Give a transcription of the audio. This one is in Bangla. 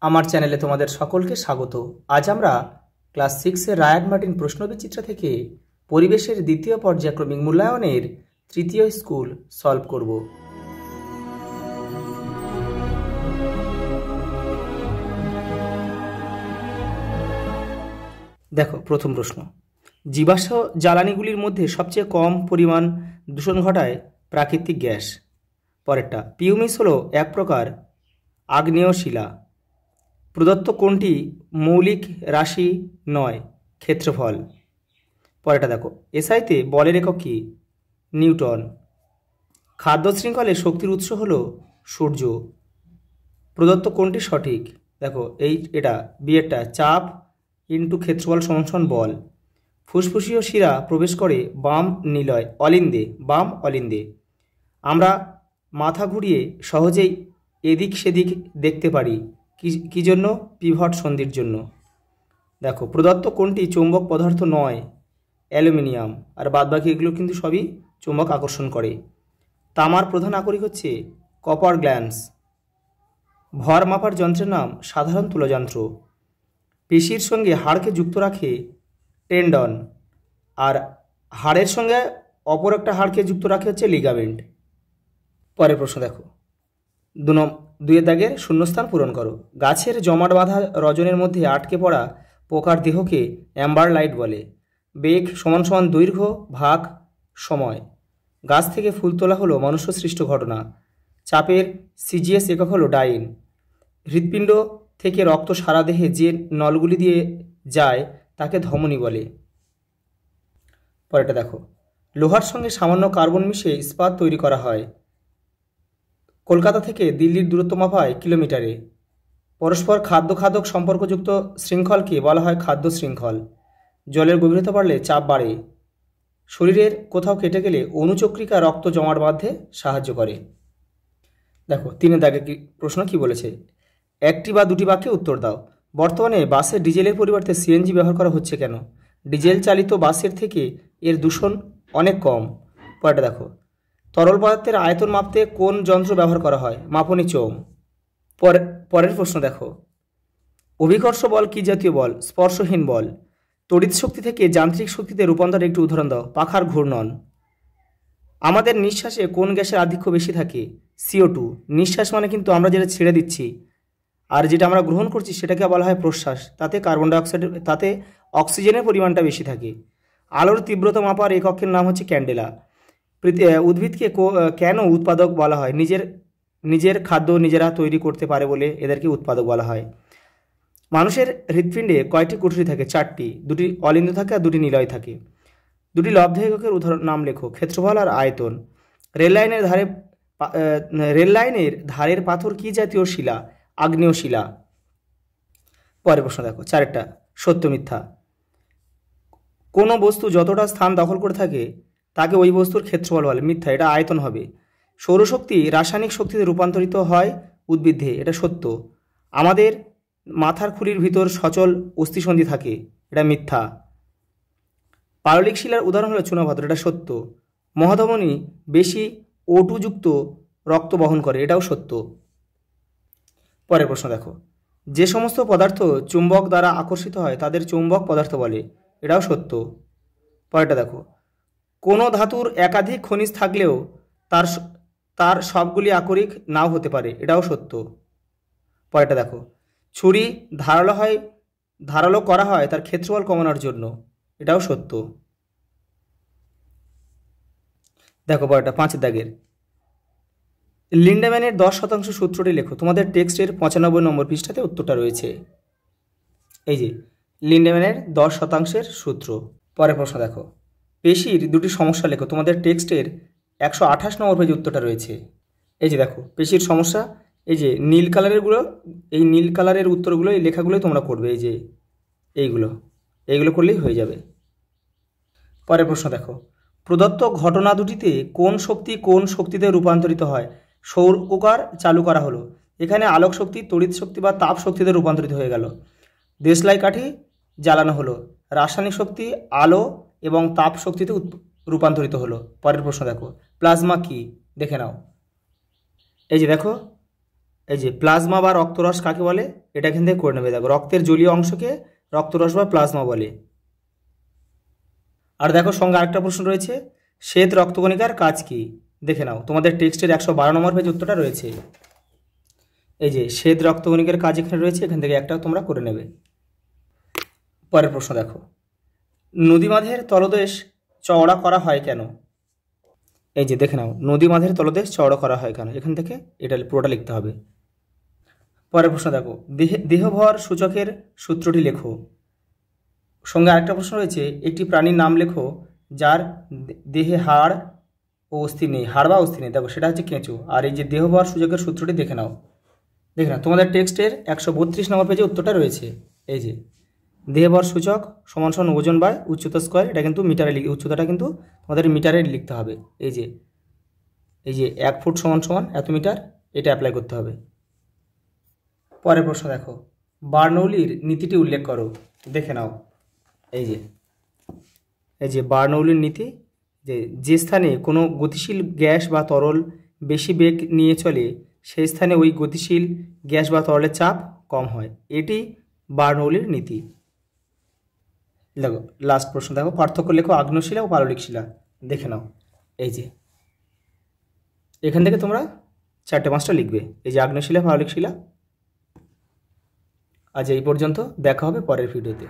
আমার চ্যানেলে তোমাদের সকলকে স্বাগত। আজ আমরা ক্লাস 6 রায়ান মার্টিন প্রশ্নবিচিত্রা থেকে পরিবেশের দ্বিতীয় পর্যায়ক্রমিক মূল্যায়নের তৃতীয় স্কুল সলভ করব। দেখো, প্রথম প্রশ্ন, জীবাশ্ম জ্বালানিগুলির মধ্যে সবচেয়ে কম পরিমাণ দূষণ ঘটায় প্রাকৃতিক গ্যাস। পরেরটা, পিউমিস হলো এক প্রকার আগ্নেয় শিলা। প্রদত্ত কোনটি মৌলিক রাশি নয়? ক্ষেত্রফল। পরেরটা দেখো, এসআইতে বলের একক কি? নিউটন। খাদ্য শৃঙ্খলে শক্তির উৎস হলো সূর্য। প্রদত্ত কোনটি সঠিক? দেখো এটা বিয়েরটা, চাপ ইন্টু ক্ষেত্রফল সমান বল। ফুসফুসীয় শিরা প্রবেশ করে বাম অলিন্দে। আমরা মাথা ঘুরিয়ে সহজেই এদিক সেদিক দেখতে পারি কি জন্য? পিভট সন্ধির জন্য। দেখো, প্রদত্ত কোনটি চৌম্বক পদার্থ নয়? অ্যালুমিনিয়াম। আর বাদবাকি এগুলো কিন্তু সবই চৌম্বক আকর্ষণ করে। তামার প্রধান আকরিক হচ্ছে কপার গ্ল্যান্স। ভর মাপার যন্ত্রের নাম সাধারণ তুলযন্ত্র। পেশির সঙ্গে হাড়কে যুক্ত রাখে টেন্ডন, আর হাড়ের সঙ্গে অপর একটা হাড়কে যুক্ত রাখে হচ্ছে লিগামেন্ট। পরের প্রশ্ন দেখো, দুয়ের দাগের শূন্যস্থান পূরণ করো। গাছের জমাট বাঁধা রজনের মধ্যে আটকে পড়া পোকার দেহকে অ্যাম্বার লাইট বলে। বেগ সমান দৈর্ঘ্য ভাগ সময়। গাছ থেকে ফুল তোলা হলো মনুষ্য সৃষ্ট ঘটনা। চাপের সিজিএস একক হলো ডাইন। হৃৎপিণ্ড থেকে রক্ত সারা দেহে যে নলগুলি দিয়ে যায় তাকে ধমনী বলে। পরেরটা দেখো, লোহার সঙ্গে সামান্য কার্বন মিশে ইস্পাত তৈরি করা হয়। কলকাতা থেকে দিল্লির দূরত্ব মাপা হয় কিলোমিটারে। পরস্পর খাদ্য সম্পর্কযুক্ত শৃঙ্খলকে বলা হয় খাদ্য শৃঙ্খল। জলের গভীরতা বাড়লে চাপ বাড়ে। শরীরের কোথাও কেটে গেলে অনুচক্রিকা রক্ত জমাট বাঁধতে সাহায্য করে। দেখো, 3 দাগে প্রশ্ন কি বলেছে? একটি বা দুটি বাক্যে উত্তর দাও। বর্তমানে বাসে ডিজেলের পরিবর্তে সিএনজি ব্যবহার করা হচ্ছে কেন? ডিজেল চালিত বাসের থেকে এর দূষণ অনেক কম। পরেরটা দেখো, তরল পদার্থের আয়তন মাপতে কোন যন্ত্র ব্যবহার করা হয়? মাপনী চোঙ। পরের প্রশ্ন দেখো, অভিকর্ষ বল কি জাতীয় বল? স্পর্শহীন বল। তড়িৎ শক্তি থেকে যান্ত্রিক শক্তিতে রূপান্তরের একটি উদাহরণ দাও। পাখার ঘূর্ণন। আমাদের নিঃশ্বাসে কোন গ্যাসের আধিক্য বেশি থাকে? CO2। নিঃশ্বাস মানে কিন্তু আমরা যেটা ছেড়ে দিচ্ছি, আর যেটা আমরা গ্রহণ করছি সেটাকে বলা হয় প্রশ্বাস। তাতে অক্সিজেনের পরিমাণটা বেশি থাকে। আলোর তীব্রতা মাপার এককের নাম হচ্ছে ক্যান্ডেলা। উদ্ভিদকে কেন উৎপাদক বলা হয়? নিজের খাদ্য নিজেরা তৈরি করতে পারে বলে এদেরকে উৎপাদক বলা হয়। মানুষের হৃৎপিণ্ডে কয়টি কুঠুরি থাকে? 4টি। 2টি অলিন্দ থাকে আর 2টি নিলয় থাকে। 2টি লব্ধ এককের উদাহরণ নাম লেখো। ক্ষেত্রফল আর আয়তন। রেললাইনের ধারের পাথর কি জাতীয় শিলা? আগ্নেয় শিলা। পরের প্রশ্ন দেখো, 4টা সত্য মিথ্যা। কোনো বস্তু যতটা স্থান দখল করে থাকে তাকে ওই বস্তুর ক্ষেত্রফল বলে। মিথ্যা, এটা আয়তন হবে। সৌরশক্তি রাসায়নিক শক্তিতে রূপান্তরিত হয় উদ্ভিদে। এটা সত্য। আমাদের মাথার খুলির ভিতর সচল অস্থিসন্ধি থাকে। এটা মিথ্যা। পাললিক শিলার উদাহরণ হলো চুনাপাথর। এটা সত্য। মহাধমনী বেশি O2 যুক্ত রক্ত বহন করে। এটাও সত্য। পরের প্রশ্ন দেখো, যে সমস্ত পদার্থ চুম্বক দ্বারা আকর্ষিত হয় তাদের চৌম্বক পদার্থ বলে। এটাও সত্য। পরেরটা দেখো, কোনো ধাতুর একাধিক খনিজ থাকলেও তার সবগুলি আকরিক নাও হতে পারে। এটাও সত্য। পরেরটা দেখো, ছুরি ধারালো করা হয় তার ক্ষেত্রফল কমানোর জন্য। এটাও সত্য। দেখো পরেরটা, 5 দাগের লিন্ডেম্যানের 10% সূত্রটি লেখো। তোমাদের টেক্সটের 95 নম্বর পৃষ্ঠাতে উত্তরটা রয়েছে। এই যে লিন্ডেম্যানের 10% সূত্র। পরের প্রশ্ন দেখো, পেশির 2টি সমস্যা লেখো। তোমাদের টেক্সটের 128 নম্বর পেজে উত্তরটা রয়েছে। এই যে দেখো, পেশির সমস্যা, এই যে নীল কালারের উত্তরগুলো, এই লেখাগুলোই তোমরা করবে। এই যে এইগুলো করলেই হয়ে যাবে। পরের প্রশ্ন দেখো, প্রদত্ত ঘটনা দুটিতে কোন শক্তিতে রূপান্তরিত হয়? সৌর কুকার চালু করা হলো। এখানে আলোক শক্তি তড়িৎ শক্তি বা তাপ শক্তিতে রূপান্তরিত হয়ে গেল। দেশলাই কাঠি জ্বালানো হলো। রাসায়নিক শক্তি আলো এবং তাপ শক্তিতে রূপান্তরিত হলো। পরের প্রশ্ন দেখো, প্লাজমা কি? দেখে নাও। এই যে দেখো, এই যে প্লাজমা বা রক্তরস কাকে বলে, এটা এখান থেকে করে নেবে। দেখো রক্তের জলীয় অংশকে রক্তরস বা প্লাজমা বলে। আর দেখো সঙ্গে আরেকটা প্রশ্ন রয়েছে, শ্বেত রক্তকণিকার কাজ কি? দেখে নাও, তোমাদের টেক্সটের 112 নম্বর পেজ উত্তরটা রয়েছে। এই যে শ্বেত রক্তকণিকার কাজ এখানে রয়েছে, এখান থেকে একটা তোমরা করে নেবে। পরের প্রশ্ন দেখো, নদীমাধের তলদেশ চওড়া করা হয় কেন? এই যে দেখে নাও, নদীমাধের তলদেশ চওড়া করা হয় কেন, এখান থেকে এটা পুরোটা লিখতে হবে। পরের প্রশ্ন দেখো, দেহভর সূচকের সূত্রটি লেখো। সঙ্গে আরেকটা প্রশ্ন রয়েছে, একটি প্রাণীর নাম লেখো যার দেহে হাড় ও অস্থি নেই, হাড় বা অস্থি নেই। দেখো সেটা হচ্ছে কেঁচো। আর এই যে দেহভর সূচকের সূত্রটি দেখে নাও। দেখে নাও তোমাদের টেক্সটের 132 নম্বর পেজে উত্তরটা রয়েছে। এই যে দেহভর সূচক সমান সমান ওজন বাই উচ্চতা স্কোয়ার, এটা কিন্তু মিটারে উচ্চতাটা কিন্তু তোমাদের মিটারে লিখতে হবে। এই যে 1 ফুট সমান সমান এত মিটার, এটা অ্যাপ্লাই করতে হবে। পরের প্রশ্ন দেখো, বার্নৌলির নীতিটি উল্লেখ করো। দেখে নাও, এই যে বার্নৌলির নীতি, যে স্থানে কোনো গতিশীল গ্যাস বা তরল বেশি বেগ নিয়ে চলে সেই স্থানে ওই গতিশীল গ্যাস বা তরলের চাপ কম হয়, এটি বার্নৌলির নীতি। দেখো লাস্ট প্রশ্ন দেখো, পার্থক্য লেখো আগ্নেয় শিলা ও পাললিক শিলা। দেখে নাও, এই যে এখান থেকে তোমরা 4-5টা লিখবে। এই যে আগ্নেয় শিলা, পাললিক শিলা। আজ এই পর্যন্ত, দেখা হবে পরের ভিডিওতে।